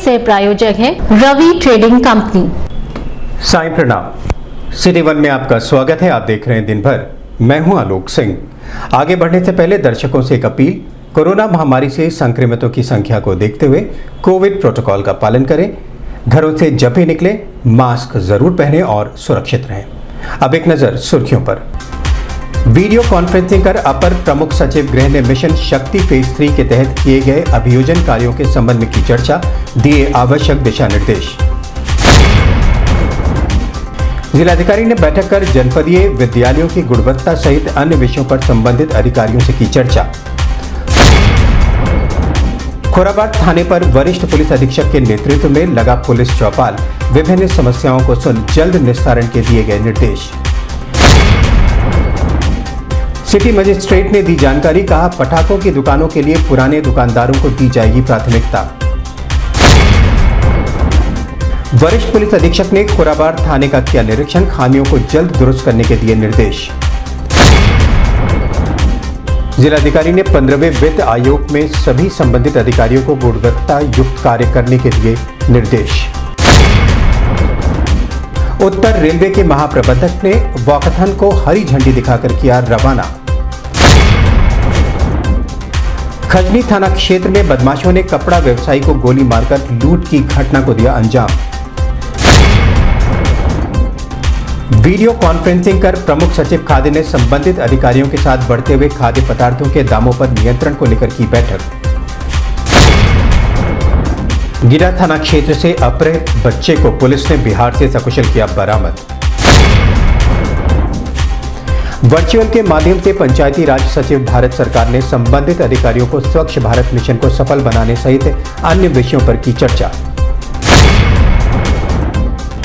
सह प्रायोजक है रवि ट्रेडिंग कंपनी। साईं प्रणाम। सिटी वन में आपका स्वागत है। आप देख रहे हैं दिन भर। मैं हूं आलोक सिंह। आगे बढ़ने से पहले दर्शकों से एक अपील। कोरोना महामारी से संक्रमितों की संख्या को देखते हुए कोविड प्रोटोकॉल का पालन करें। घरों से जब भी निकलें मास्क जरूर पहनें और सुरक्षित रहें। अब एक नजर सुर्खियों पर। वीडियो कॉन्फ्रेंसिंग कर अपर प्रमुख सचिव गृह ने मिशन शक्ति फेज 3 के तहत किए गए अभियोजन कार्यों के संबंध में की चर्चा, दिए आवश्यक दिशा निर्देश। जिलाधिकारी ने बैठक कर जनपदीय विद्यालयों की गुणवत्ता सहित अन्य विषयों पर संबंधित अधिकारियों से की चर्चा। खोराबाद थाने पर वरिष्ठ पुलिस अधीक्षक के नेतृत्व में लगा पुलिस चौपाल, विभिन्न समस्याओं को सुन जल्द निस्तारण के दिए गए निर्देश। सिटी मजिस्ट्रेट ने दी जानकारी, कहा पटाखों की दुकानों के लिए पुराने दुकानदारों को दी जाएगी प्राथमिकता। वरिष्ठ पुलिस अधीक्षक ने खोराबाद थाने का किया निरीक्षण, खामियों को जल्द दुरुस्त करने के दिए निर्देश। जिलाधिकारी ने 15वें वित्त आयोग में सभी संबंधित अधिकारियों को गुणवत्ता युक्त कार्य करने के दिए निर्देश। उत्तर रेलवे के महाप्रबंधक ने वॉकथन को हरी झंडी दिखाकर किया रवाना। खजनी थाना क्षेत्र में बदमाशों ने कपड़ा व्यवसायी को गोली मारकर लूट की घटना को दिया अंजाम। वीडियो कॉन्फ्रेंसिंग कर प्रमुख सचिव खाद्य ने संबंधित अधिकारियों के साथ बढ़ते हुए खाद्य पदार्थों के दामों पर नियंत्रण को लेकर की बैठक। गिरा थाना क्षेत्र से अपहृत बच्चे को पुलिस ने बिहार से सकुशल किया बरामद। वर्चुअल के माध्यम से पंचायती राज सचिव भारत सरकार ने संबंधित अधिकारियों को स्वच्छ भारत मिशन को सफल बनाने सहित अन्य विषयों पर की चर्चा।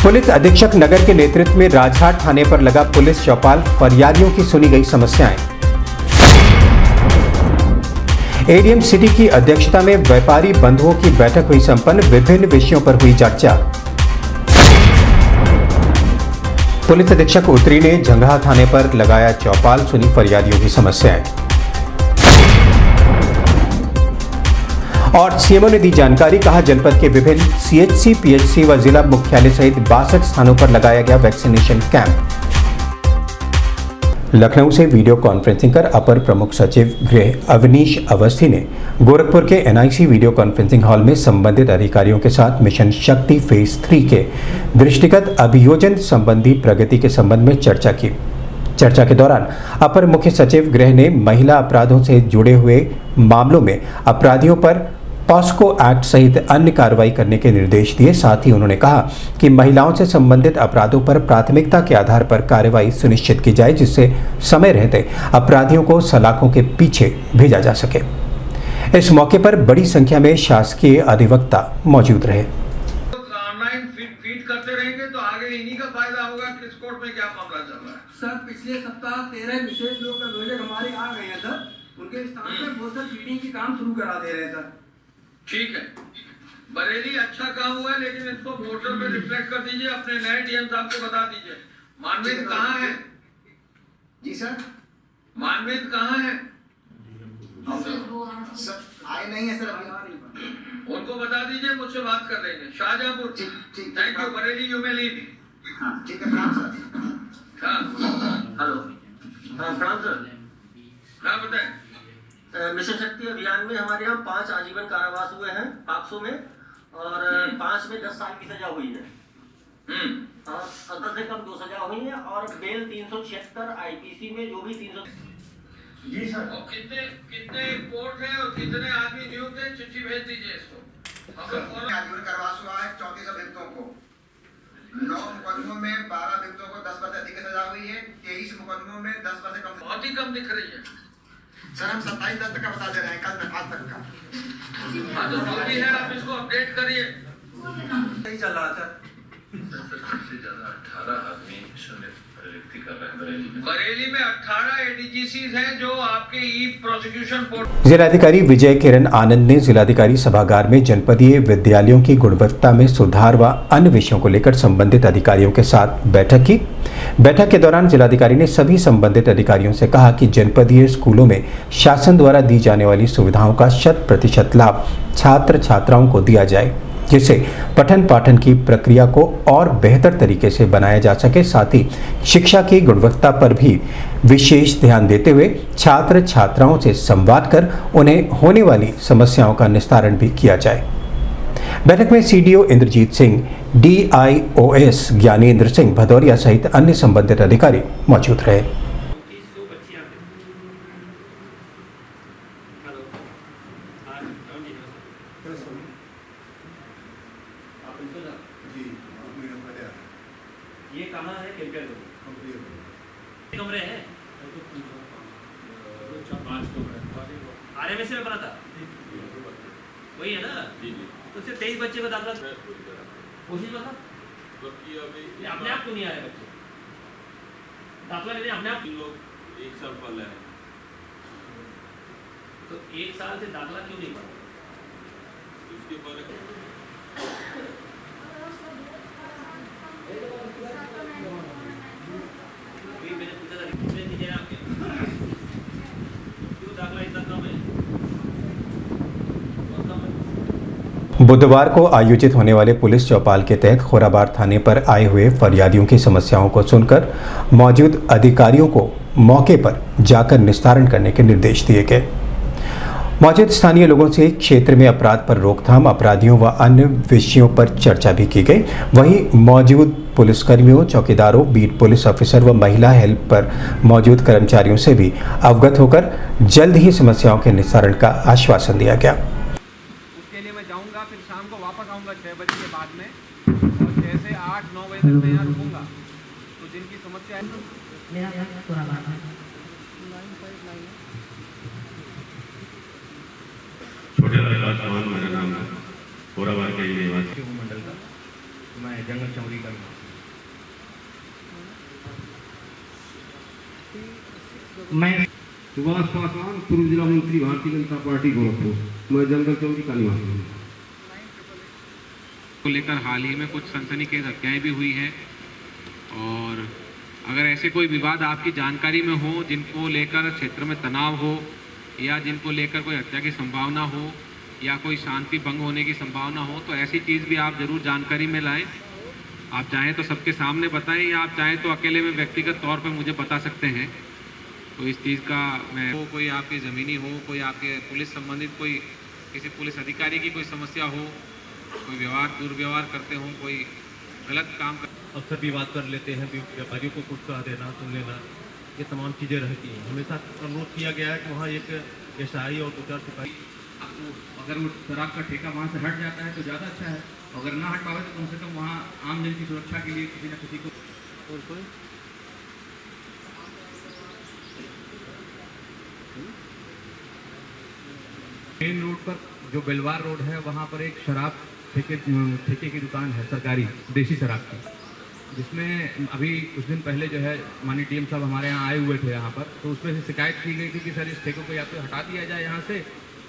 पुलिस अधीक्षक नगर के नेतृत्व में राजहाट थाने पर लगा पुलिस चौपाल, फरियादियों की सुनी गई समस्याएं। एडीएम सिटी की अध्यक्षता में व्यापारी बंधुओं की बैठक हुई संपन्न, विभिन्न विषयों पर हुई चर्चा। पुलिस अधीक्षक उत्तरी ने झंगहा थाने पर लगाया चौपाल, सुनी फरियादियों की समस्याएं। और सीएमओ ने दी जानकारी, कहा जनपद के विभिन्न सीएचसी, पीएचसी व जिला मुख्यालय सहित 62 स्थानों पर लगाया गया वैक्सीनेशन कैंप। लखनऊ से वीडियो कॉन्फ्रेंसिंग कर अपर प्रमुख सचिव गृह अवनीश अवस्थी ने गोरखपुर के एनआईसी वीडियो कॉन्फ्रेंसिंग हॉल में संबंधित अधिकारियों के साथ मिशन शक्ति फेज 3 के दृष्टिगत अभियोजन संबंधी प्रगति के संबंध में चर्चा की। चर्चा के दौरान अपर मुख्य सचिव गृह ने महिला अपराधों से जुड़े हुए मामलों में अपराधियों पर पॉस्को एक्ट सहित अन्य कार्रवाई करने के निर्देश दिए। साथ ही उन्होंने कहा कि महिलाओं से संबंधित अपराधों पर प्राथमिकता के आधार पर कार्रवाई सुनिश्चित की जाए, जिससे समय रहते अपराधियों को सलाखों के पीछे भेजा जा सके। इस मौके पर बड़ी संख्या में शासकीय अधिवक्ता मौजूद रहे। ऑनलाइन फीड करते रहेंगे तो आगे इन्हीं का फायदा होगा। किस कोर्ट में क्या मामला चल रहा है? सर पिछले सप्ताह 13 विशेष लोक अभियोजक हमारे आ गए हैं सर, उनके स्थान पर बहुत सारे फीडिंग की काम शुरू करा दे रहे हैं सर। ठीक है, बरेली अच्छा काम हुआ है, लेकिन इसको पोर्टल पे रिफ्लेक्ट कर दीजिए, अपने नए डीएम साहब को बता दीजिए। मानवेद कहाँ है? जी सर, मानवेद कहाँ है? सर आए नहीं है सर अभी। उनको बता दीजिए, मुझसे बात कर लेंगे। Shahjahanpur, thank you. Bareilly you में लीड। ठीक है, प्रणाम सर। हाँ हेलो, हाँ प्रणाम सर। हाँ बताएं। मिशन शक्ति अभियान में हमारे यहाँ 5 आजीवन कारावास हुए हैं पॉक्सो में, और 5 में 10 साल की सजा हुई है। और 10 से कम 2 सजा हुई है, और बेल 376 आईपीसी में जो भी 300। जी सर। और कितने कोर्ट है और कितने आदमी नियुक्त है? चिट्ठी भेज दीजिए इसको। आजीवन कारावास हुआ है 34 अभियुक्तों को। 9 मुकदमों में 12 अभियुक्तों को 10 वर्ष से अधिक की सजा हुई है। 23 मुकदमों में 10 वर्ष से कम। बहुत ही कम दिख रही है सर। हम 27/10 तक का बता दे रहे हैं, कल आज तक का। हाँ, तो जो भी है आप इसको अपडेट करिए। सही चल रहा सर। सबसे ज्यादा 18 आदमी नियुक्ति कर रहे हैं बरेली में। बरेली में 18 एडीजीसीज हैं जो आपके ई प्रोसिक्यूशन पोर्टल। जिलाधिकारी विजय किरण आनंद ने जिलाधिकारी सभागार में जनपदीय विद्यालयों की गुणवत्ता में सुधार व अन्य विषयों को लेकर संबंधित अधिकारियों के साथ बैठक की। बैठक के दौरान जिलाधिकारी ने सभी संबंधित अधिकारियों से कहा कि जनपदीय स्कूलों में शासन द्वारा दी जाने वाली सुविधाओं का 100% लाभ छात्र छात्राओं को दिया जाए। जिससे पठन पाठन की प्रक्रिया को और बेहतर तरीके से बनाया जा सके। साथ ही शिक्षा की गुणवत्ता पर भी विशेष ध्यान देते हुए छात्र छात्राओं से संवाद कर उन्हें होने वाली समस्याओं का निस्तारण भी किया जाए। बैठक में सीडीओ इंद्रजीत सिंह, डीआईओएस ज्ञानेंद्र सिंह भदौरिया सहित अन्य संबंधित अधिकारी मौजूद रहे। ये कहाँ है? कमरे हैं? आरएमएस में बना था, वही है ना? तो सिर्फ 23 बच्चे को दाखिला कोशिश में था, अपने आप क्यों नहीं आ रहे बच्चे? दाखिला लेने अपने आप लोग 1 साल पहले आए, तो 1 साल से दाखिला क्यों नहीं पड़ा? उसके बाद मैंने पूछा था कितने दीजिए आपके, क्यों दाखिला इतना कम है? बुधवार को आयोजित होने वाले पुलिस चौपाल के तहत खोराबार थाने पर आए हुए फरियादियों की समस्याओं को सुनकर मौजूद अधिकारियों को मौके पर जाकर निस्तारण करने के निर्देश दिए गए। मौजूद स्थानीय लोगों से क्षेत्र में अपराध पर रोकथाम, अपराधियों व अन्य विषयों पर चर्चा भी की गई। वहीं मौजूद पुलिसकर्मियों, चौकीदारों, बीट पुलिस ऑफिसर व महिला हेल्प पर मौजूद कर्मचारियों से भी अवगत होकर जल्द ही समस्याओं के निस्तारण का आश्वासन दिया गया। उसके लिए मैं जाऊंगा, फिर शाम को वापस आऊंगा 6 बजे के बाद में, और 6 से 8-9 बजे तक मैं यहाँ रुकूंगा। तो जिनकी समस्या है छोटे लाल चौहान मेरा नाम है, खोराबार के निवासी हूँ मंडल का। मैं जंगल चौरी का मैं सुभाष पासवान, पूर्व जिला मंत्री, भारतीय जनता पार्टी गोरखपुर। मैं जंगल चौरी का निवासी हूँ। को लेकर हाल ही में कुछ सनसनीखेज हत्याएं भी हुई हैं, और अगर ऐसे कोई विवाद आपकी जानकारी में हो, जिनको लेकर क्षेत्र में तनाव हो या जिनको लेकर कोई हत्या की संभावना हो या कोई शांति भंग होने की संभावना हो, तो ऐसी चीज़ भी आप जरूर जानकारी में लाएं। आप चाहें तो सबके सामने बताएं, या आप चाहें तो अकेले में व्यक्तिगत तौर पर मुझे बता सकते हैं। तो इस चीज़ का मैं कोई आपकी ज़मीनी हो, कोई आपके पुलिस संबंधित कोई किसी पुलिस अधिकारी की कोई समस्या हो, कोई दुर्व्यवहार करते हो, कोई गलत काम अक्सर विवाद कर लेते हैं, व्यापारियों को कुछ कह देना, सुन लेना, ये तमाम चीज़ें रहती हैं। हमेशा अनुरोध किया गया है कि वहाँ एक एसआई और 2-4 सिपाही, अगर वो शराब का ठेका वहाँ से हट जाता है तो ज़्यादा अच्छा है, अगर ना हट पावे तो कम से कम वहाँ आम जन की सुरक्षा के लिए किसी न किसी को मेन रोड पर, जो बेलवार रोड है, वहाँ पर एक शराब ठेके की दुकान है सरकारी, देसी शराब की, जिसमें अभी कुछ दिन पहले जो है माननीय डीएम साहब हमारे यहाँ आए हुए थे यहाँ पर, तो उसमें से शिकायत की गई थी कि सर इस ठेके को या तो हटा दिया जाए यहाँ से,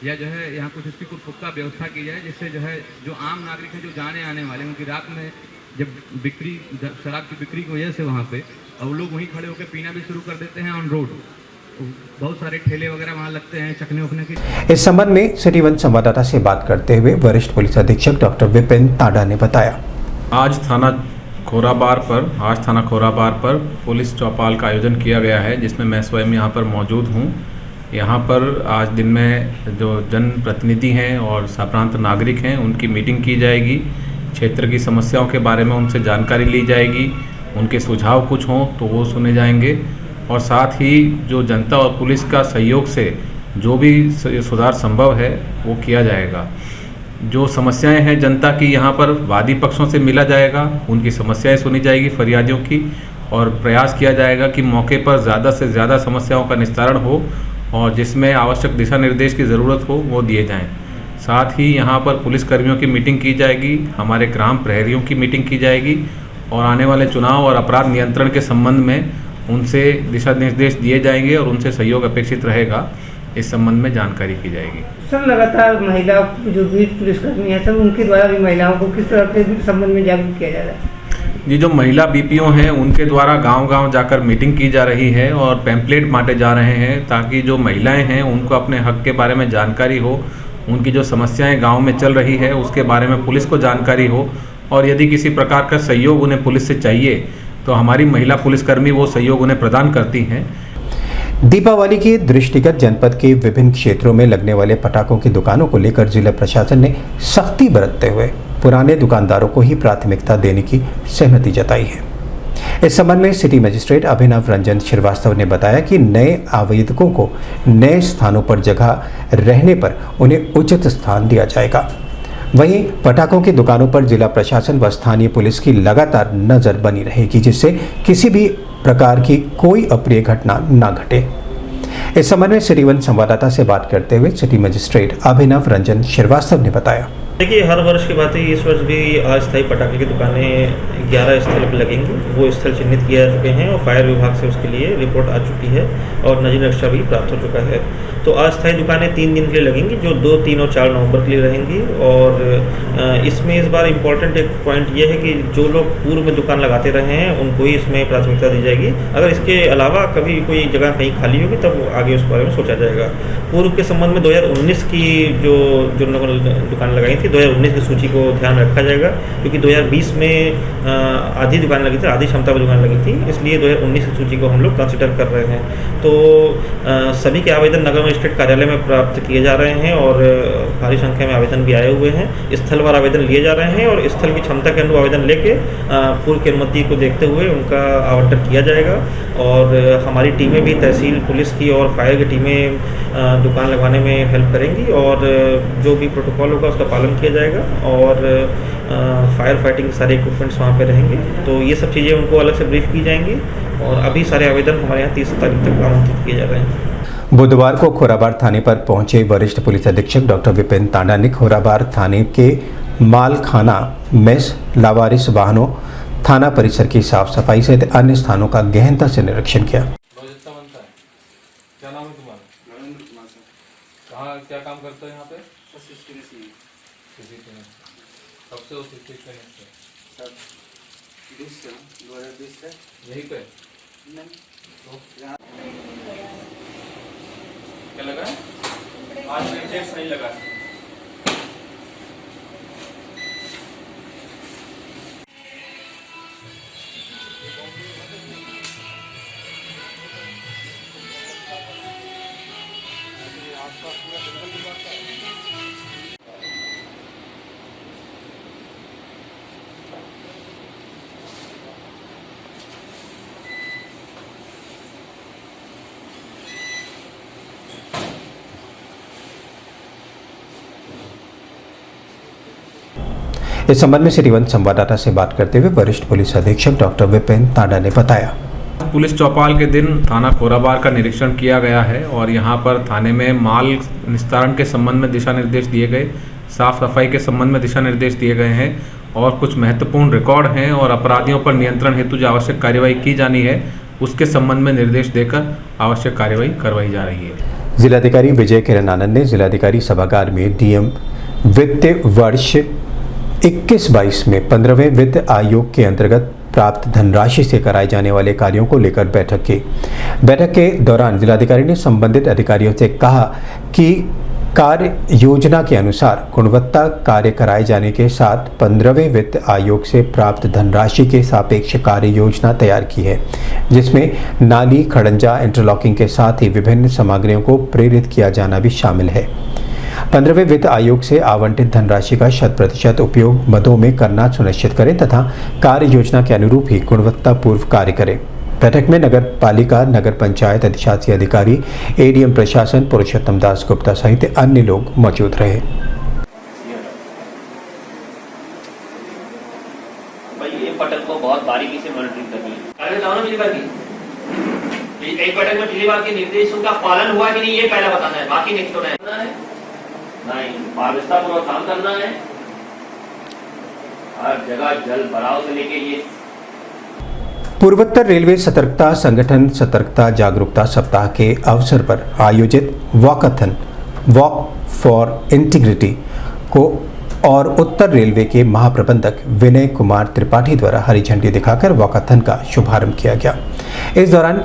या जो है यहाँ कुछ इसकी कुछ पुख्ता व्यवस्था की जाए, जिससे जो है जो आम नागरिक है, जो जाने आने वाले हैं, उनकी रात में जब शराब की बिक्री की वजह से वहाँ पे और लोग वहीं खड़े होकर पीना भी शुरू कर देते हैं ऑन रोड। बहुत सारे ठेले वगैरह वहाँ लगते हैं चखने उखने के। इस संबंध में सिटी वन संवाददाता से बात करते हुए वरिष्ठ पुलिस अधीक्षक डॉक्टर विपिन ताडा ने बताया, आज थाना खोराबार पर पुलिस चौपाल का आयोजन किया गया है, जिसमें मैं स्वयं यहाँ पर मौजूद हूँ। यहाँ पर आज दिन में जो जनप्रतिनिधि हैं और साप्रांत नागरिक हैं, उनकी मीटिंग की जाएगी। क्षेत्र की समस्याओं के बारे में उनसे जानकारी ली जाएगी, उनके सुझाव कुछ हों तो वो सुने जाएंगे, और साथ ही जो जनता और पुलिस का सहयोग से जो भी सुधार संभव है वो किया जाएगा। जो समस्याएं हैं जनता की, यहाँ पर वादी पक्षों से मिला जाएगा, उनकी समस्याएं सुनी जाएगी फरियादियों की, और प्रयास किया जाएगा कि मौके पर ज़्यादा से ज़्यादा समस्याओं का निस्तारण हो, और जिसमें आवश्यक दिशा निर्देश की ज़रूरत हो वो दिए जाएं। साथ ही यहाँ पर पुलिसकर्मियों की मीटिंग की जाएगी, हमारे ग्राम प्रहरियों की मीटिंग की जाएगी, और आने वाले चुनाव और अपराध नियंत्रण के संबंध में उनसे दिशा निर्देश दिए जाएंगे और उनसे सहयोग अपेक्षित रहेगा। इस संबंध में जानकारी की जाएगी। सर, लगातार महिला जो भी पुलिसकर्मी है, सर उनके द्वारा भी महिलाओं को किस तरह के संबंध में जागरूक किया जा रहा है? ये जो महिला बीपीओ हैं, उनके द्वारा गांव-गांव जाकर मीटिंग की जा रही है और पैम्पलेट बांटे जा रहे हैं, ताकि जो महिलाएं हैं उनको अपने हक के बारे में जानकारी हो उनकी जो समस्याएं गांव में चल रही है उसके बारे में पुलिस को जानकारी हो, और यदि किसी प्रकार का सहयोग उन्हें पुलिस से चाहिए तो हमारी महिला पुलिसकर्मी वो सहयोग उन्हें प्रदान करती हैं। दीपावली के दृष्टिगत जनपद के विभिन्न क्षेत्रों में लगने वाले पटाखों की दुकानों को लेकर जिला प्रशासन ने सख्ती बरतते हुए पुराने दुकानदारों को ही प्राथमिकता देने की सहमति जताई है। इस संबंध में सिटी मजिस्ट्रेट अभिनव रंजन श्रीवास्तव ने बताया कि नए आवेदकों को नए स्थानों पर जगह रहने पर उन्हें उचित स्थान दिया जाएगा। वहीं पटाखों की दुकानों पर जिला प्रशासन व स्थानीय पुलिस की लगातार नजर बनी रहेगी, जिससे किसी भी प्रकार की कोई अप्रिय घटना न घटे। इस संबंध में सिटी वन संवाददाता से बात करते हुए सिटी मजिस्ट्रेट अभिनव रंजन श्रीवास्तव ने बताया। देखिए, हर वर्ष की बात है, इस वर्ष भी अस्थायी पटाखे की दुकानें 11 स्थल पर लगेंगी। वो स्थल चिन्हित किए जा चुके हैं और फायर विभाग से उसके लिए रिपोर्ट आ चुकी है और नजर नक्शा भी प्राप्त हो चुका है। तो अस्थायी दुकानें 3 दिन के लिए लगेंगी, जो 2, 3 और 4 नवंबर के लिए रहेंगी। और इसमें इस बार इम्पोर्टेंट एक पॉइंट ये है कि जो लोग पूर्व में दुकान लगाते रहे हैं उनको ही इसमें प्राथमिकता दी जाएगी। अगर इसके अलावा कभी कोई जगह कहीं खाली होगी तब आगे उस बारे में सोचा जाएगा। पूर्व के संबंध में 2019 की जो लोगों ने दुकान लगाई थी, 2019 की सूची को ध्यान रखा जाएगा, क्योंकि 2020 में आधी दुकान लगी थी, आधी क्षमता पर दुकान लगी थी, इसलिए 2019 की सूची को हम लोग कंसिडर कर रहे हैं। तो सभी के आवेदन नगर मजिस्ट्रेट कार्यालय में प्राप्त किए जा रहे हैं और भारी संख्या में आवेदन भी आए हुए हैं। स्थलवार आवेदन लिए जा रहे हैं और स्थल की क्षमता के अनुरूप आवेदन लेके पूर्व की अनुमति को देखते हुए उनका आवंटन किया जाएगा। और हमारी टीमें भी तहसील पुलिस की और फायर की टीमें दुकान लगवाने में हेल्प करेंगी और जो भी प्रोटोकॉल होगा उसका पालन किया जाएगा और फायर फाइटिंग के सारे इक्विपमेंट्स वहाँ पे रहेंगे। तो ये सब चीज़ें उनको अलग से ब्रीफ की जाएंगी और अभी सारे आवेदन हमारे यहाँ 30 तारीख तक आमंत्रित किए जा रहे हैं। बुधवार को खोराबार थाने पर पहुंचे वरिष्ठ पुलिस अधीक्षक डॉक्टर विपिन तांडा ने खोराबार थाने के मालखाना, मेस, लावारिस वाहनों, थाना परिसर की साफ सफाई सहित अन्य स्थानों का गहनता से निरीक्षण किया। क्या नाम है तुम्हारा? नरेंद्र कुमार सर। कहाँ क्या काम करते हो यहाँ पे? कब से हो सर? 2020 से यहीं पे? नहीं। तो क्या लगा? आज रिजेक्ट नहीं लगा। इस संबंध में सिटी वन संवाददाता से बात करते हुए वरिष्ठ पुलिस अधीक्षक डॉक्टर विपिन तांडा ने बताया। पुलिस चौपाल के दिन थाना खोराबार का निरीक्षण किया गया है और यहाँ पर थाने में माल निस्तारण के संबंध में दिशा निर्देश दिए गए, साफ सफाई के संबंध में दिशा निर्देश दिए गए हैं और कुछ महत्वपूर्ण रिकॉर्ड हैं और अपराधियों पर नियंत्रण हेतु जो आवश्यक कार्यवाही की जानी है उसके संबंध में निर्देश देकर आवश्यक कार्यवाही करवाई जा रही है। जिलाधिकारी विजय किरण आनंद ने जिलाधिकारी सभागार में डीएम वित्तीय वर्ष 21-22 में 15वें वित्त आयोग के अंतर्गत प्राप्त धनराशि से कराए जाने वाले कार्यों को लेकर बैठक के दौरान जिलाधिकारी ने संबंधित अधिकारियों से कहा कि कार्य योजना के अनुसार गुणवत्ता कार्य कराए जाने के साथ 15वें वित्त आयोग से प्राप्त धनराशि के सापेक्ष कार्य योजना तैयार की है, जिसमें नाली, खड़ंजा, इंटरलॉकिंग के साथ ही विभिन्न सामग्रियों को प्रेरित किया जाना भी शामिल है। 15वें वित्त आयोग से आवंटित धनराशि का 100% उपयोग मदों में करना सुनिश्चित करें तथा कार्य योजना के अनुरूप ही गुणवत्तापूर्व कार्य करें। बैठक में नगर पालिका, नगर पंचायत अधिशासी अधिकारी, एडीएम प्रशासन पुरुषोत्तम दास गुप्ता सहित अन्य लोग मौजूद रहे। ये पटल को बहुत बारीकी से मॉनिटरिंग करनी है। एक पटल में डिलीवर के निर्देशों का पालन हुआ कि नहीं ये पहला बताना है, बाकी नहीं तो नहीं, पारदर्शितापूर्वक काम करना है। हर जगह जल भराव से लेके ये पूर्वोत्तर रेलवे सतर्कता संगठन सतर्कता जागरूकता सप्ताह के अवसर पर आयोजित वॉकथन वॉक फॉर इंटीग्रिटी को और उत्तर रेलवे के महाप्रबंधक विनय कुमार त्रिपाठी द्वारा हरी झंडी दिखाकर वॉकथन का शुभारंभ किया गया। इस दौरान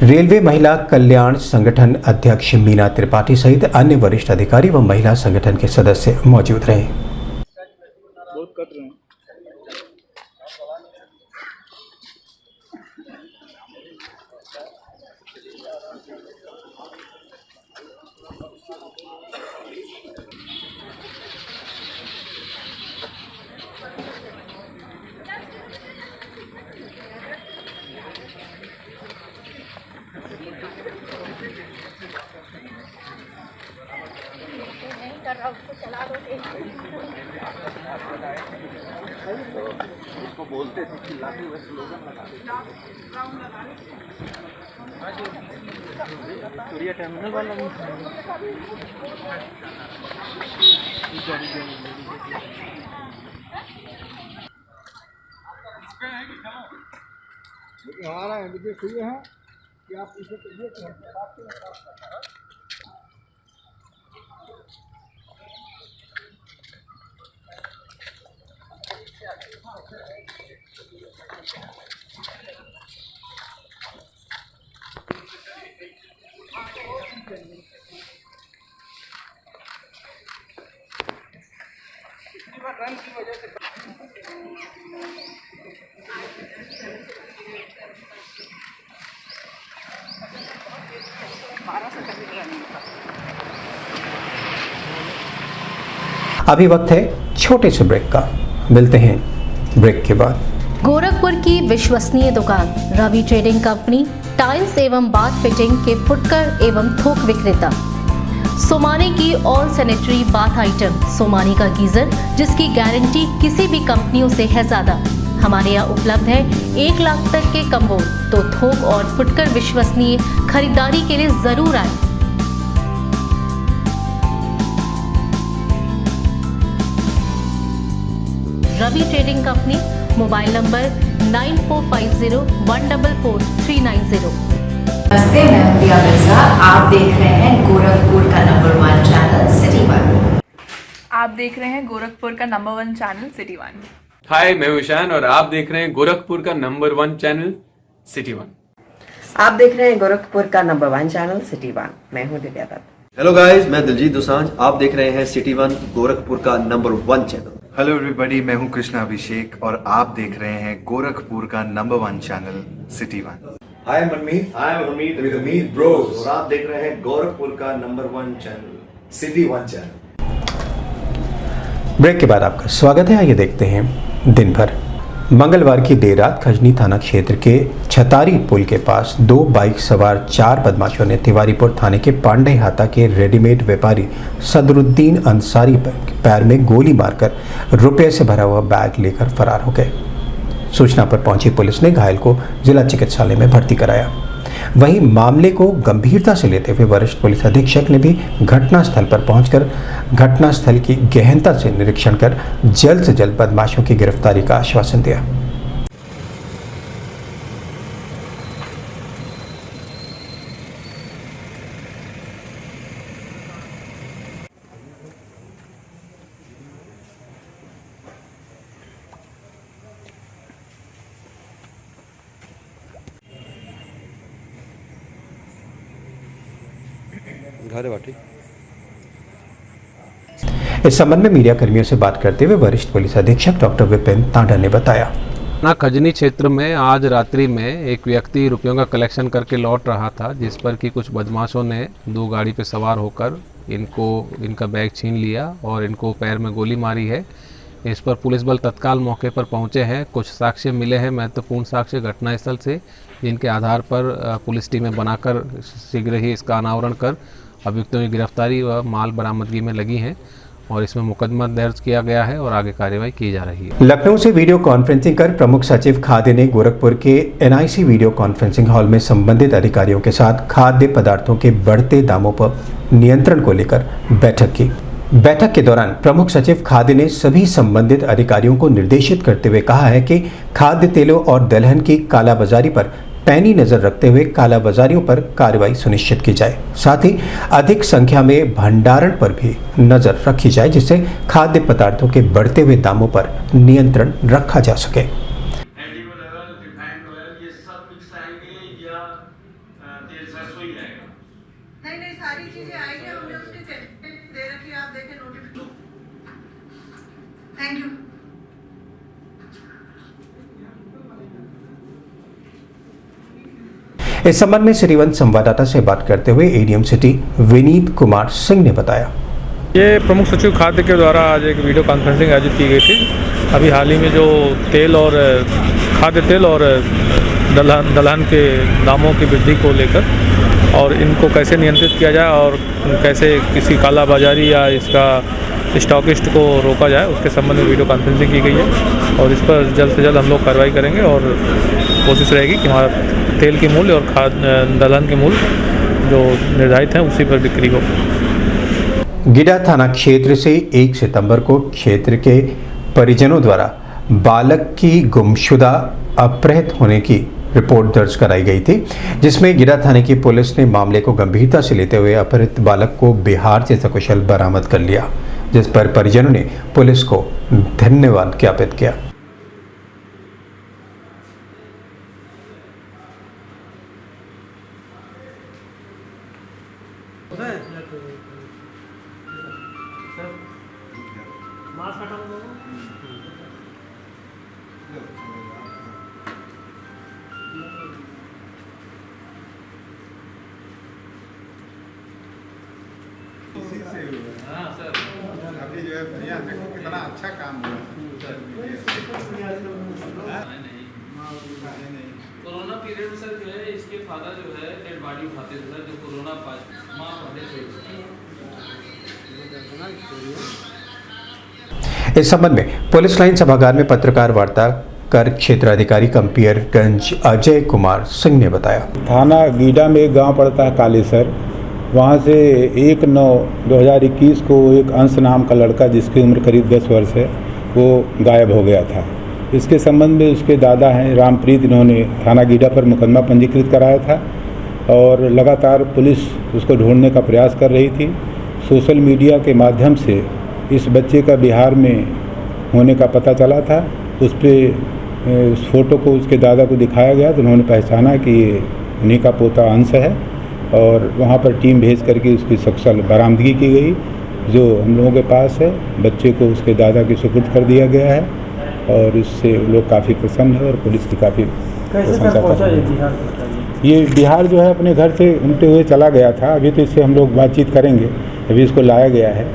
रेलवे महिला कल्याण संगठन अध्यक्ष मीना त्रिपाठी सहित अन्य वरिष्ठ अधिकारी व महिला संगठन के सदस्य मौजूद रहे। उसको बोलते थे चिल्लाते हुए स्लोगन लगा टर्मिनल वाला हमारा एम्बिशन ये है कि आप इसे रन की वजह से अभी वक्त है छोटे से ब्रेक का, मिलते हैं ब्रेक के बाद। गोरखपुर की विश्वसनीय दुकान रवि ट्रेडिंग कंपनी टाइल्स एवं बाथ फिटिंग के फुटकर एवं थोक विक्रेता। सोमानी की all sanitary bath item, Somani का गीजर जिसकी गारंटी किसी भी कंपनियों से है ज्यादा। हमारे यहाँ उपलब्ध है 1 लाख तक के कम्बो। तो थोक और फुटकर विश्वसनीय खरीदारी के लिए जरूर आए। Ravi trading company, mobile number 9450144390। नमस्ते, मैं हूं दिया मिर्जा। आप देख रहे हैं गोरखपुर का नंबर 1 चैनल सिटी 1। आप देख रहे हैं गोरखपुर का नंबर 1 चैनल सिटी 1। हाय, मैं हूं ईशान और आप देख रहे हैं गोरखपुर का नंबर 1 चैनल सिटी 1। आप देख रहे हैं गोरखपुर का नंबर 1 चैनल सिटी 1। मैं हूं दिव्या दत्त। हेलो गाइस, मैं दिलजीत दोसांझ। आप देख रहे हैं सिटी 1 गोरखपुर का नंबर 1 चैनल। हेलो एवरीबॉडी, मैं हूं कृष्णा अभिषेक और आप देख रहे हैं गोरखपुर का number 1 channel city 1। Hi Manmeet, I am Hameed with Hameed bros और आप देख रहे हैं गोरखपुर का number 1 channel city 1 channel. Break के बाद आपका स्वागत है। आइए देखते हैं दिन भर। मंगलवार की देर रात खजनी थाना क्षेत्र के छतारी पुल के पास 2 बाइक सवार 4 बदमाशों ने तिवारीपुर थाने के पांडे हाता के रेडीमेड व्यापारी सदरुद्दीन अंसारी पैर में गोली मारकर रुपये से भरा हुआ बैग लेकर फरार हो गए। सूचना पर पहुंची पुलिस ने घायल को जिला चिकित्सालय में भर्ती कराया। वहीं मामले को गंभीरता से लेते हुए वरिष्ठ पुलिस अधीक्षक ने भी घटनास्थल पर पहुंचकर घटनास्थल की गहनता से निरीक्षण कर जल्द से जल्द बदमाशों की गिरफ्तारी का आश्वासन दिया। इस संबंध में मीडिया कर्मियों से बात करते हुए वरिष्ठ पुलिस अधीक्षक डॉक्टर विपिन तांडा ने बताया, खजनी क्षेत्र में आज रात्रि में एक व्यक्ति रुपयों का कलेक्शन करके लौट रहा था, जिस पर कि कुछ बदमाशों ने 2 गाड़ी पर सवार होकर इनका बैग छीन लिया और इनको पैर में गोली मारी है। इस पर पुलिस बल तत्काल मौके पर पहुंचे हैं। कुछ साक्ष्य मिले हैं, महत्वपूर्ण साक्ष्य घटनास्थल से, जिनके आधार पर पुलिस टीमें बनाकर शीघ्र ही इसका अनावरण कर अभियुक्तों की गिरफ्तारी व माल बरामदगी में लगी हैं और इसमें मुकदमा दर्ज किया गया है और आगे कार्रवाई की जा रही है। लखनऊ से वीडियो कॉन्फ्रेंसिंग कर प्रमुख सचिव खाद्य ने गोरखपुर के एनआईसी वीडियो कॉन्फ्रेंसिंग हॉल में संबंधित अधिकारियों के साथ खाद्य पदार्थों के बढ़ते दामों पर नियंत्रण को लेकर बैठक की। बैठक के दौरान प्रमुख सचिव खाद्य ने सभी संबंधित अधिकारियों को निर्देशित करते हुए कहा है कि खाद्य तेलों और दलहन की कालाबाजारी पर पैनी नजर रखते हुए कालाबाजारियों पर कार्रवाई सुनिश्चित की जाए। साथ ही अधिक संख्या में भंडारण पर भी नजर रखी जाए, जिससे खाद्य पदार्थों के बढ़ते हुए दामों पर नियंत्रण रखा जा सके। चीजें आएंगी, हमने उसके दे रखी, आप देखें नोटिफिकेशन। Thank you. इस संबंध में सिटी वन संवाददाता से बात करते हुए एडीएम सिटी विनीत कुमार सिंह ने बताया, ये प्रमुख सचिव खाद्य के द्वारा आज एक वीडियो कॉन्फ्रेंसिंग आयोजित की गई थी। अभी हाल ही में जो तेल और खाद्य तेल और दलहन के दामों की वृद्धि को लेकर और इनको कैसे नियंत्रित किया जाए और कैसे किसी कालाबाजारी या इसका स्टॉकिस्ट को रोका जाए, उसके संबंध में वीडियो कॉन्फ्रेंसिंग की गई है और इस पर जल्द से जल्द हम लोग कार्रवाई करेंगे और कोशिश रहेगी कि हमारा तेल की मूल्य और दलहन के मूल्य जो निर्धारित हैं उसी पर बिक्री हो। गिडा थाना क्षेत्र से 1 सितंबर को क्षेत्र के परिजनों द्वारा बालक की गुमशुदा अपहृत होने की रिपोर्ट दर्ज कराई गई थी, जिसमें गिडा थाने की पुलिस ने मामले को गंभीरता से लेते हुए अपहृत बालक को बिहार से सकुशल बरामद कर लिया, जिस पर परिजनों ने पुलिस को धन्यवाद ज्ञापित किया। अभी जो है बढ़िया, देखो कितना अच्छा काम हुआ। कोरोना पीरियड में सर जो है इसके फादर जो है डेड बॉडी उठाते थे सर, जो कोरोना माँ पहले से। इस संबंध में पुलिस लाइन सभागार में पत्रकार वार्ता कर क्षेत्राधिकारी कंपियरगंज अजय कुमार सिंह ने बताया, थाना गीडा में एक गांव पड़ता है कालीसर, वहां से 1/9/2021 को एक अंश नाम का लड़का जिसकी उम्र करीब 10 वर्ष है वो गायब हो गया था। इसके संबंध में उसके दादा हैं रामप्रीत, इन्होंने थाना गीडा पर मुकदमा पंजीकृत कराया था और लगातार पुलिस उसको ढूंढने का प्रयास कर रही थी। सोशल मीडिया के माध्यम से इस बच्चे का बिहार में होने का पता चला था। उस पर उस फोटो को उसके दादा को दिखाया गया तो उन्होंने पहचाना कि ये उन्हीं का पोता अंश है और वहाँ पर टीम भेज करके उसकी सकुशल बरामदगी की गई, जो हम लोगों के पास है। बच्चे को उसके दादा के सुपुर्द कर दिया गया है और इससे लोग काफ़ी प्रसन्न है और पुलिस की काफ़ी प्रशंसा कर रही है। ये बिहार जो है अपने घर से उमटे हुए चला गया था, अभी तो इससे हम लोग बातचीत करेंगे। अभी इसको लाया गया है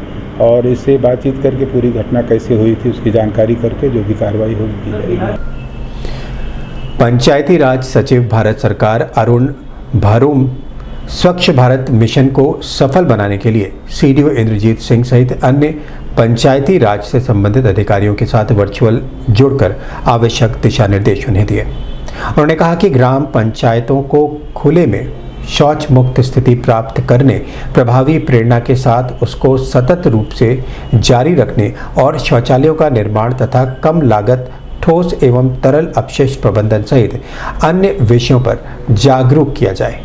और इससे बातचीत करके पूरी घटना कैसे हुई थी उसकी जानकारी करके जो भी कार्रवाई होगी की जाएगी। पंचायती राज सचिव भारत सरकार अरुण भारूम स्वच्छ भारत मिशन को सफल बनाने के लिए सीडीओ इंद्रजीत सिंह सहित अन्य पंचायती राज से संबंधित अधिकारियों के साथ वर्चुअल जुड़कर आवश्यक दिशा निर्देश उन्हें दिए। उन्होंने कहा कि ग्राम पंचायतों को खुले में शौच मुक्त स्थिति प्राप्त करने, प्रभावी प्रेरणा के साथ उसको सतत रूप से जारी रखने और शौचालयों का निर्माण तथा कम लागत ठोस एवं तरल अपशिष्ट प्रबंधन सहित अन्य विषयों पर जागरूक किया जाए।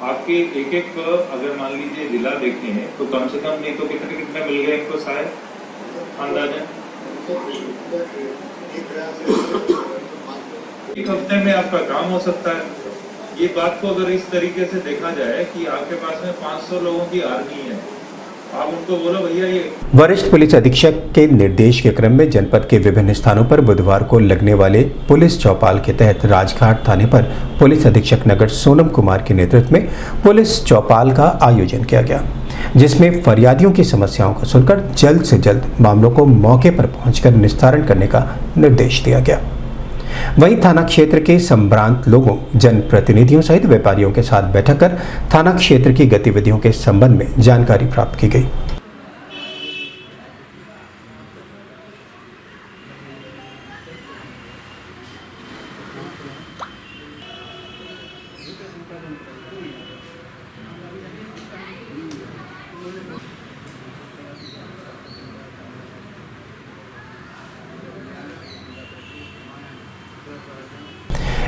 आपके एक अगर मान लीजिए जिला देखें तो कम से कम नहीं तो कितने मिल गए इनको शायद अंदाजा एक हफ्ते में आपका काम हो सकता है। ये बात को अगर इस तरीके से देखा जाए कि आपके पास में 500 लोगों की आर्मी है, आप उनको बोलो भैया ये। वरिष्ठ पुलिस अधीक्षक के निर्देश के क्रम में जनपद के विभिन्न स्थानों पर बुधवार को लगने वाले पुलिस चौपाल के तहत राजघाट थाने पर पुलिस अधीक्षक नगर सोनम कुमार के नेतृत्व में पुलिस चौपाल का आयोजन किया गया, जिसमें फरियादियों की समस्याओं को सुनकर जल्द से जल्द मामलों को मौके पर पहुंचकर निस्तारण करने का निर्देश दिया गया। वहीं थाना क्षेत्र के संभ्रांत लोगों, जनप्रतिनिधियों सहित व्यापारियों के साथ बैठक कर थाना क्षेत्र की गतिविधियों के संबंध में जानकारी प्राप्त की गई।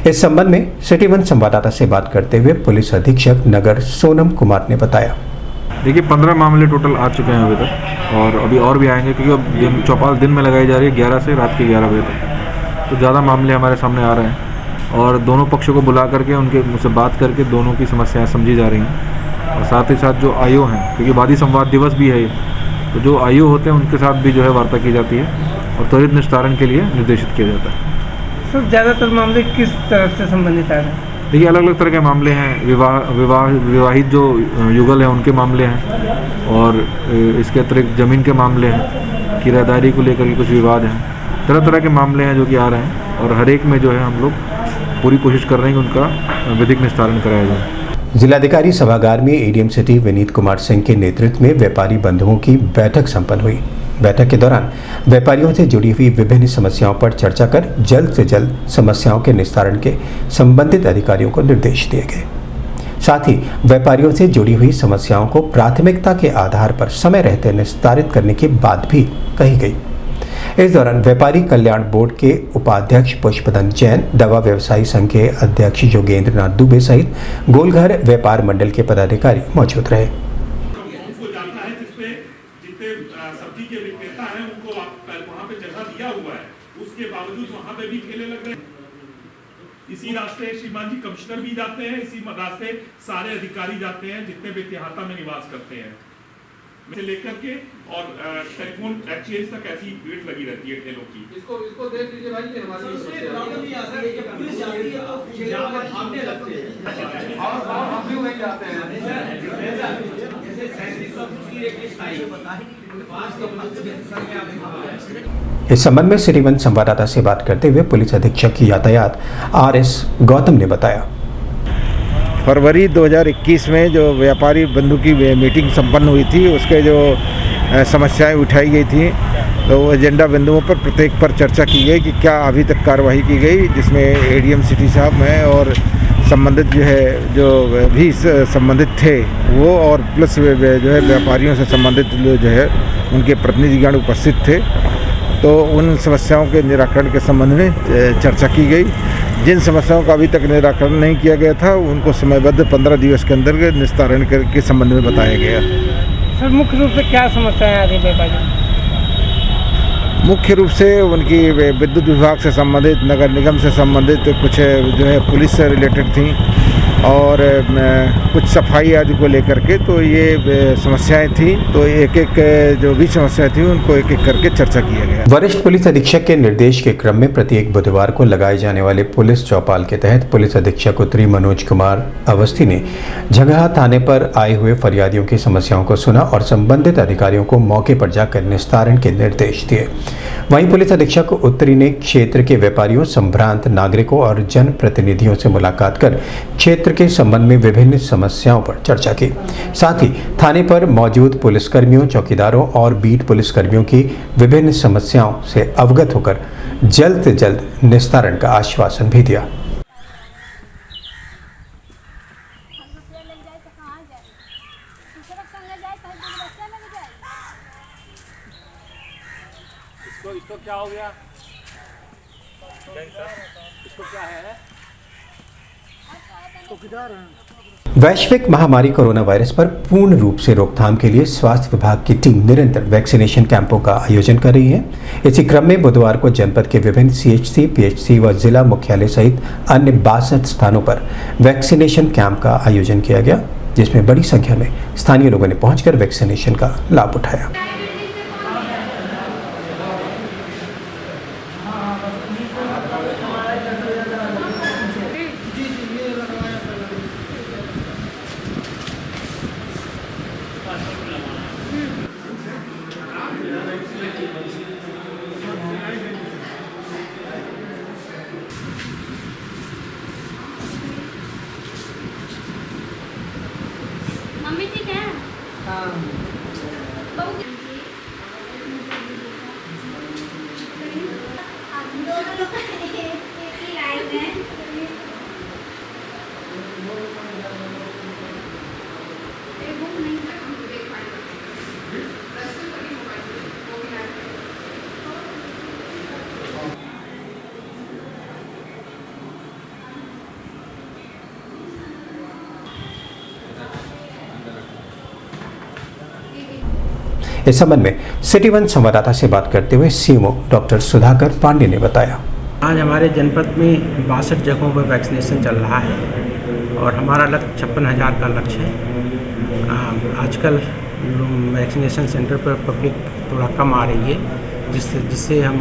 इस संबंध में सिटी वन संवाददाता से बात करते हुए पुलिस अधीक्षक नगर सोनम कुमार ने बताया, देखिए 15 मामले टोटल आ चुके हैं अभी तक और अभी और भी आएंगे क्योंकि अब चौपाल दिन में लगाई जा रही है 11 से रात के 11 बजे तक, तो ज़्यादा मामले हमारे सामने आ रहे हैं और दोनों पक्षों को बुला करके उनसे बात करके दोनों की समस्याएं समझी जा रही हैं और साथ ही साथ जो आईओ हैं, क्योंकि वादी संवाद दिवस भी है, तो जो आईओ होते हैं उनके साथ भी जो है वार्ता की जाती है और त्वरित निस्तारण के लिए निर्देशित किया जाता है। सर ज़्यादातर मामले किस तरफ से संबंधित आ रहे हैं? देखिए, अलग अलग तरह के मामले हैं। विवाहित जो युगल हैं उनके मामले हैं, और इसके अतिरिक्त ज़मीन के मामले हैं, किराएदारी को लेकर के कुछ विवाद हैं। तरह तरह के मामले हैं जो कि आ रहे हैं, और हर एक में जो है हम लोग पूरी कोशिश कर रहे हैं कि उनका विधिक निस्तारण कराया जाए। जिलाधिकारी सभागार में एडीएम सिटी विनीत कुमार सिंह के नेतृत्व में व्यापारी बंधुओं की बैठक संपन्न हुई। बैठक के दौरान व्यापारियों से जुड़ी हुई विभिन्न समस्याओं पर चर्चा कर जल्द से जल्द समस्याओं के निस्तारण के संबंधित अधिकारियों को निर्देश दिए गए। साथ ही व्यापारियों से जुड़ी हुई समस्याओं को प्राथमिकता के आधार पर समय रहते निस्तारित करने की बात भी कही गई। इस दौरान व्यापारी कल्याण बोर्ड के उपाध्यक्ष पुष्पदन जैन, दवा व्यवसायी संघ के अध्यक्ष योगेंद्र नाथ दुबे सहित गोलघर व्यापार मंडल के पदाधिकारी मौजूद रहे। सब्जी के विक्रेता हैं उनको वहाँ पे जगह दिया हुआ है, उसके बावजूद वहाँ पे भी ठेले लग रहे हैं। इसी रास्ते श्रीमान जी कमिश्नर भी जाते हैं, इसी रास्ते सारे अधिकारी जाते हैं जितने भी देहाता में निवास करते हैं, से लेकर के और टेलीफोन एक्सचेंज तक ऐसी भीड़ लगी रहती है ठेलों की। इसको देख लीजिए भाई, ये हमारी प्रॉब्लम भी आता है कि पुलिस जाती है तो ठेलों पर भागने लगते हैं और हम भी वहीं जाते हैं। जैसे 37 की एक लिस्ट आई बताई, 5 तो इस संबंध में सिटी वन संवाददाता से बात करते हुए पुलिस अधीक्षक यातायात RS गौतम ने बताया। फरवरी 2021 में जो व्यापारी बंधु की मीटिंग संपन्न हुई थी, उसके जो समस्याएं उठाई गई थी, तो एजेंडा बिंदुओं पर प्रत्येक पर चर्चा की गई कि क्या अभी तक कार्रवाई की गई, जिसमें एडीएम सिटी साहब हैं और संबंधित जो है जो भी संबंधित थे वो, और प्लस जो है व्यापारियों से संबंधित जो है उनके प्रतिनिधिगण उपस्थित थे। तो उन समस्याओं के निराकरण के संबंध में चर्चा की गई। जिन समस्याओं का अभी तक निराकरण नहीं किया गया था उनको समयबद्ध 15 दिवस के अंदर निस्तारण के संबंध में बताया गया। सर मुख्य रूप से क्या समस्याएं आ रही व्यापारी? मुख्य रूप से उनकी विद्युत विभाग से संबंधित, नगर निगम से संबंधित कुछ जो है पुलिस से रिलेटेड थी, और कुछ सफाई आदि को लेकर के, तो ये समस्याएं थी। तो एक एक जो भी समस्याएं थी उनको एक एक करके चर्चा किया गया। वरिष्ठ पुलिस अधीक्षक के निर्देश के क्रम में प्रत्येक बुधवार को लगाए जाने वाले पुलिस चौपाल के तहत पुलिस अधीक्षक उत्तरी मनोज कुमार अवस्थी ने झंगहा थाने पर आए हुए फरियादियों की समस्याओं को सुना और संबंधित अधिकारियों को मौके पर जाकर निस्तारण के निर्देश दिए। वहीं पुलिस अधीक्षक उत्तरी ने क्षेत्र के व्यापारियों, संभ्रांत नागरिकों और जनप्रतिनिधियों से मुलाकात कर क्षेत्र के संबंध में विभिन्न समस्याओं पर चर्चा की। साथ ही थाने पर मौजूद पुलिसकर्मियों, चौकीदारों और बीट पुलिसकर्मियों की विभिन्न समस्याओं से अवगत होकर जल्द से जल्द निस्तारण का आश्वासन भी दिया। इसको क्या हो गया? इसको क्या है? वैश्विक महामारी कोरोना वायरस पर पूर्ण रूप से रोकथाम के लिए स्वास्थ्य विभाग की टीम निरंतर वैक्सीनेशन कैंपों का आयोजन कर रही है। इसी क्रम में बुधवार को जनपद के विभिन्न CHC, PHC व जिला मुख्यालय सहित अन्य 62 स्थानों पर वैक्सीनेशन कैंप का आयोजन किया गया, जिसमें बड़ी संख्या में स्थानीय लोगों ने पहुंचकर वैक्सीनेशन का लाभ उठाया। मम्मी ठीक है? हाँ। इस संबंध में सिटी वन संवाददाता से बात करते हुए CMO डॉक्टर सुधाकर पांडे ने बताया। आज हमारे जनपद में 62 जगहों पर वैक्सीनेशन चल रहा है और हमारा लक्ष्य 56,000 का लक्ष्य है। आजकल वैक्सीनेशन सेंटर पर पब्लिक थोड़ा कम आ रही है, जिससे हम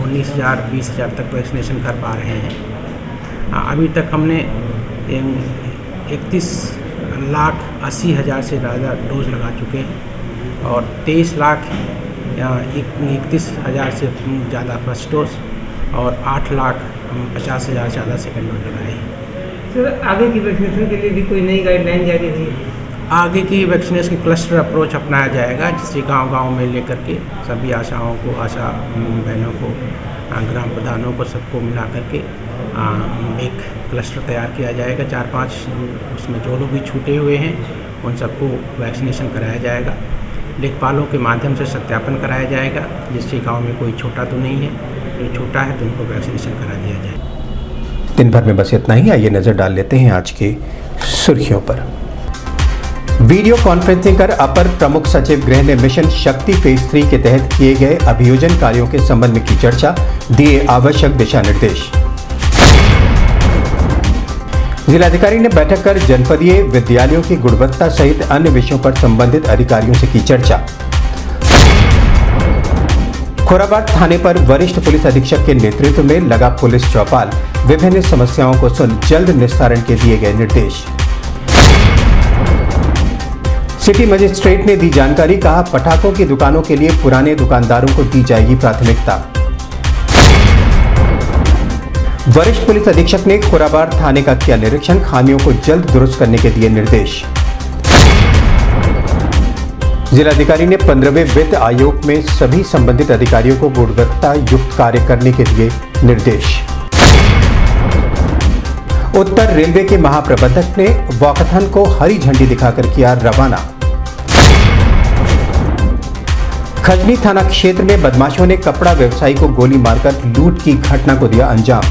19,000 20,000 तक वैक्सीनेशन कर पा रहे हैं। अभी तक हमने 31,80,000 से ज़्यादा डोज लगा चुके हैं और 23,31,000 से ज़्यादा फर्स्ट डोज और 8,50,000 से ज़्यादा सेकेंड डोज लगाए हैं। सर आगे की वैक्सीनेशन के लिए भी कोई नई गाइडलाइन जारी हुई है? आगे की वैक्सीनेशन की क्लस्टर अप्रोच अपनाया जाएगा, जिससे गांव-गांव में लेकर के सभी आशा बहनों को, ग्राम प्रधानों को, सबको मिला करके एक क्लस्टर तैयार किया जाएगा। 4-5 उसमें जो लोग भी छूटे हुए हैं उन सबको वैक्सीनेशन कराया जाएगा। लेखपालों के माध्यम से सत्यापन कराया जाएगा, जिससे गाँव में कोई छोटा तो नहीं है, जो छोटा है तो उनको वैक्सीनेशन करा दिया जाएगा। दिन भर में बस इतना ही। आइए नजर डाल लेते हैं आज की सुर्खियों पर। वीडियो कॉन्फ्रेंसिंग कर अपर प्रमुख सचिव गृह ने मिशन शक्ति फेज 3 के तहत किए गए अभियोजन कार्यों के संबंध में की चर्चा, दिए आवश्यक दिशा निर्देश। जिलाधिकारी ने बैठक कर जनपदीय विद्यालयों की गुणवत्ता सहित अन्य विषयों पर संबंधित अधिकारियों से की चर्चा। खोराबाद थाने पर वरिष्ठ पुलिस अधीक्षक के नेतृत्व में लगा पुलिस चौपाल, विभिन्न समस्याओं को सुन जल्द निस्तारण के दिए गए निर्देश। सिटी मजिस्ट्रेट ने दी जानकारी, कहा पटाखों की दुकानों के लिए पुराने दुकानदारों को दी जाएगी प्राथमिकता। वरिष्ठ पुलिस अधीक्षक ने खोराबाद थाने का किया निरीक्षण, खामियों को जल्द दुरुस्त करने के दिए निर्देश। जिलाधिकारी ने 15वें वित्त आयोग में सभी संबंधित अधिकारियों को गुणवत्ता युक्त कार्य करने के दिए निर्देश। उत्तर रेलवे के महाप्रबंधक ने वॉकथन को हरी झंडी दिखाकर किया रवाना। खजनी थाना क्षेत्र में बदमाशों ने कपड़ा व्यवसायी को गोली मारकर लूट की घटना को दिया अंजाम।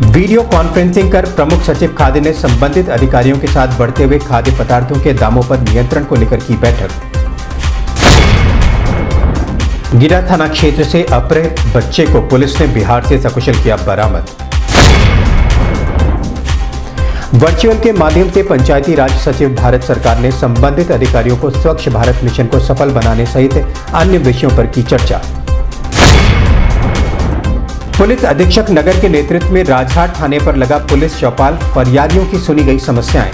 वीडियो कॉन्फ्रेंसिंग कर प्रमुख सचिव खाद्य ने संबंधित अधिकारियों के साथ बढ़ते हुए खाद्य पदार्थों के दामों पर नियंत्रण को लेकर की बैठक। गिरा थाना क्षेत्र से अपहृत बच्चे को पुलिस ने बिहार से सकुशल किया बरामद। वर्चुअल के माध्यम से पंचायती राज सचिव भारत सरकार ने संबंधित अधिकारियों को स्वच्छ भारत मिशन को सफल बनाने सहित अन्य विषयों पर की चर्चा। पुलिस अधीक्षक नगर के नेतृत्व में राजहाट थाने पर लगा पुलिस चौपाल, फरियादियों की सुनी गई समस्याएं।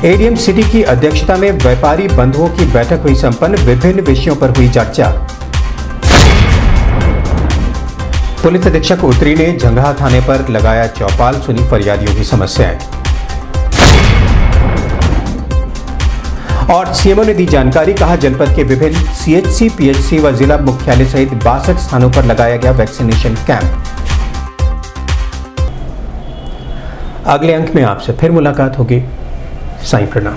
एडीएम सिटी की अध्यक्षता में व्यापारी बंधुओं की बैठक हुई संपन्न, विभिन्न विषयों पर हुई चर्चा। पुलिस अधीक्षक उत्तरी ने झंगहा थाने पर लगाया चौपाल, सुनी फरियादियों की समस्याएं। और सीएमओ ने दी जानकारी, कहा जनपद के विभिन्न सीएचसी, पीएचसी व जिला मुख्यालय सहित 62 स्थानों पर लगाया गया वैक्सीनेशन कैंप। अगले अंक में आपसे फिर मुलाकात होगी। साईं प्रणाम।